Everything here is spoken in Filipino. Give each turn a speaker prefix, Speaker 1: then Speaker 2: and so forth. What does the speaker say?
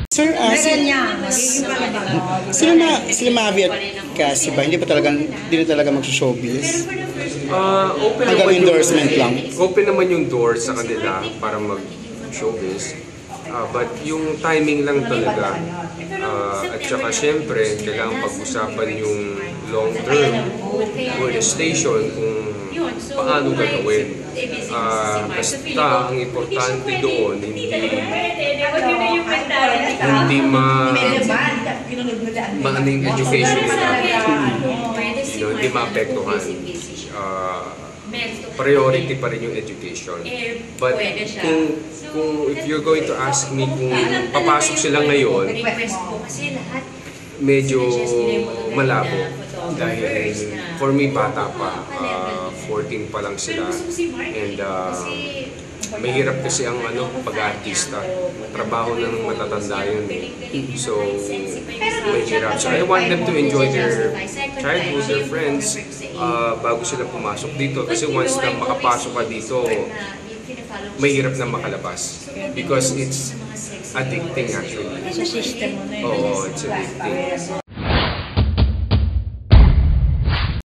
Speaker 1: Sir, sila Mavi at Cassie ba? Hindi na talaga mag-showbiz?
Speaker 2: Open
Speaker 1: hanggang
Speaker 2: naman
Speaker 1: endorsement lang?
Speaker 2: Open naman yung doors sa kanila para mag-showbiz. But yung timing lang talaga. At saka syempre, kailangan pag-usapan yung long term for the station kung paano gagawin. Basta ang importante doon, hindi maaaning education nila. Hindi maapektuhan. Priority pa rin yung education. But if you're going to ask me kung papasok sila ngayon, medyo malabo. Dahil for me, bata pa. 14 pa lang sila. And mahirap kasi ang pag-artista. Trabaho ng matatanda yun. So, mahirap. So, I want them to enjoy their childhood, their friends, bago sila pumasok dito. Kasi once na makapasok ka dito, mahirap na makalabas. Because it's addicting actually.
Speaker 3: Sa system mo na yun.
Speaker 2: Oo, it's addicting.